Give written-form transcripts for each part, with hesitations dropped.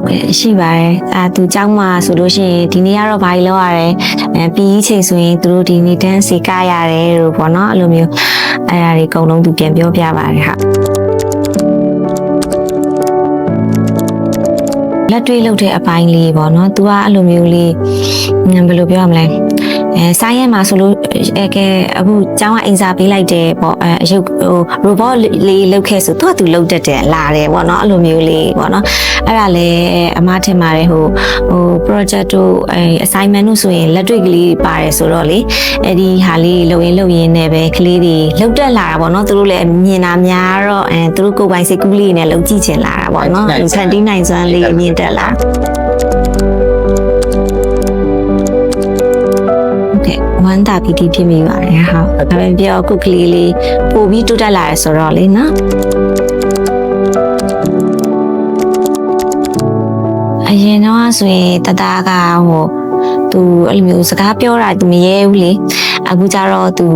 ဟုတ်ကဲ့ရှိပါတယ်သူเจ้าမှာဆိုလို့ရှိရင်ဒီနေ့ကတော့ဘာကြီးလောက်ရတယ်ပြီးချိန်ဆိုရင်သူတို့ဒီနေ့တန်းစီကရတယ်လို့ပေါ့နော်အဲ့လိုမျိုးအဲ့ဒါတွေအကုန်လုံးသူပြန်ပြောပြပါတယ်ဟာလက်တွေ့လုပ်တဲ့အပိုင်းလေးပေါ့နော်သူကအဲ့လိုမျိုးလေးဘယ်လိုပြောရမလဲဆိုင်ရဲမှာဆိုလို့ကဲအခုကျောင်းကအင်စာပေးလိုက်တယ်ပေါ့ရုပ်robot လေးလုပ်ခဲ့ဆိုသူလုပ်တတ်တယ်လာတယ်ပေါ့နော်အဲ့လိုမျိုးလေးပေါ့နော်အဲ့ဒါလည်းအမထင်ပါတယ်ဟို project တို့assignment တို့ဆိုရင်လက်တွေ့ကလေးပါတယ်ဆိုတော့လေအဲ့ဒီဟာလေးလုပ်ရင်းနဲ့ပဲကလေးတွေလုပ်တတ်လာတာပေါ့နော်သူတို့လည်းမြင်တာများတော့သူတို့ကိုယ်ပိုင်စိတ်ကူးလေးနဲ့လုပ်ကြည့်ချင်လာတာပေါ့နော်ဖန်တီးနိုင်စွမ်းလေးမြင်တတ်လာဝမ်းသာပီတိဖြစ်မိပါတယ်ဟာဒါပေမဲ့ပြောကုတ်ကလေးလေးပို့ပြီးတိုးတက်လာရဆိုတော့လေနော်အရင်တော့ဆိုရင်တသားကဟိုသူအဲ့လိုမျိုးစကားပြောတာသူမရဲဘူးလေအခုကျတော့သူ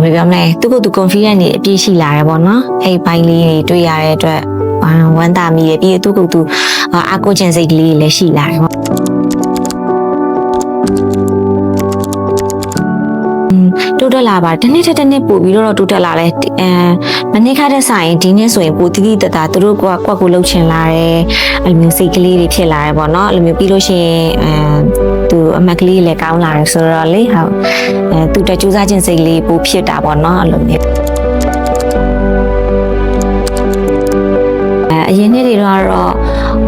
ဘယ်ပြောမလဲသူကသူ confidence နေအပြည့်ရှိလာတယ်ပေါ့နော်အဲ့ဘိုင်းလေးတွေတွေ့ရတဲ့အတွက်ဝမ်းသာမိတယ်ပြီးသူကသူအကိုချင်းစိတ်ကလေးလည်းရှိလာတယ်ပေါ့တိုးတက်လာပါတနေ့တစ်နေ့ပို့ပြီးတော့တိုးတက်လာလဲမနေ့ကတည်းကဆိုင်ဒီနေ့ဆိုရင်ပိုတိတိတတာသူတို့ကွက်ကိုလှုပ်ချင်လာတယ်အဲ့လိုမျိုးစိတ်ကလေးတွေဖြစ်လာတယ်ပေါ့နော်အဲ့လိုမျိုးပြီးလို့ရှိရင်သူအမတ်ကလေးလည်းကောင်းလာတယ်ဆိုတော့လေဟုတ်သူတကြိုးစားခြင်းစိတ်လေးပိုဖြစ်တာပေါ့နော်အဲ့လိုမျိုးအရင်နေ့တွေတော့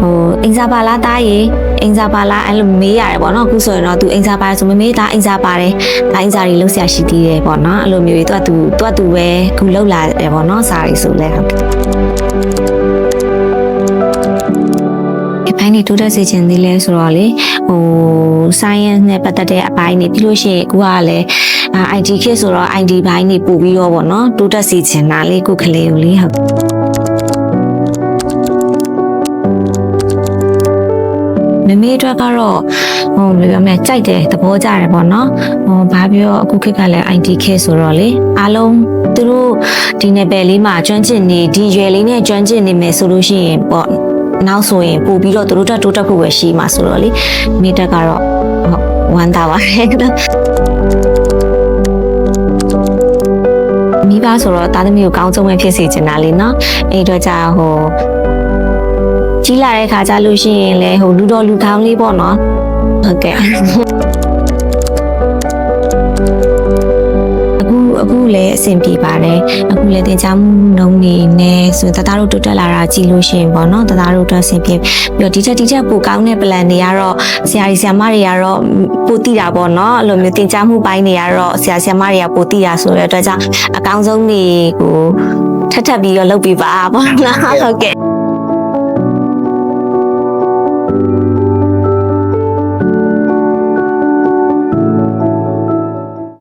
ဟိုအင်စာပါလားတားရေအင်စာပါလားအဲ့လိုမေးရတယ်ပေါ့နော်အခုဆိုရင်တော့သူအင်စာပါတယ်ဆိုမေးတာအင်စာပါတယ်ဒါအင်စာတွေလုံးဆရာရှိသေးတယ်ပေါ့နော်အဲ့လိုမျိုးတွေသူကသူပဲခုလောက်လာတယ်ပေါ့နော်စာတွေဆိုလဲဟုတ်အပိုင်းတွေတိုးတက်စေချင်သေးလဲဆိုတော့လေဟို science နဲ့ပတ်သက်တဲ့အပိုင်းတွေပြီးလို့ရှိရင်အခုကလည်းIT ခေတ်ဆိုတော့ IT ဘိုင်းတွေပို့ပြီးတော့ပေါ့နော်တိုးတက်စေချင်တာလေးကိုကလေးကိုလေးဟုတ်မမေအတွက်ကတော့ဟိုဘယ်လိုပြောမလဲကြိုက်တယ်သဘောကျတယ်ပေါ့နော်ဟိုဘာပြောအခုခေတ်ကလည်း IT ခေတ်ဆိုတော့လေအားလုံးသူတို့ဒီနယ်ပယ်လေးမှာကျွမ်းကျင်နေဒီရွယ်လေးနဲ့ကျွမ်းကျင်နေမယ်ဆိုလို့ရှိရင်ပေါ့နောက်ဆိုရင်ပို့ပြီးတော့သူတို့တက်တိုးတက်ဖို့ပဲရှိမှာဆိုတော့လေမိတက်ကတော့ဝမ်းသာပါတယ်မိဘဆိုတော့သားသမီးကိုကောင်းဆုံးပဲဖြစ်စေချင်တာလေနော်အဲ့တော့ကြာဟိုကြီးလာတဲ့ခါကျလို့ရှိရင်လေဟိုလူတော်လူကောင်းလေးပေါ့နော်ဟုတ်ကဲ့အခုလည်းအဆင်ပြေပါတယ်အခုလည်းတင် जा မှုနှုံးနေနဲ့ဆိုရင်တသားတို့တိုးတက်လာတာကြည့်လို့ရှိရင်ပေါ့နော်တသားတို့အတွက်အဆင်ပြေပြီးတော့ဒီချက်ပိုကောင်းတဲ့ plan တွေကတော့ဆရာကြီးဆရာမတွေကတော့ပိုသိတာပေါ့နော်အဲ့လိုမျိုးတင် जा မှုပိုင်းတွေကတော့ဆရာဆရာမတွေကပိုသိတာဆိုတဲ့အတွက်ကြောင့်အကောင်းဆုံးတွေကိုထပ်ပြီးတော့လုပ်ပြပါပေါ့နော်ဟုတ်ကဲ့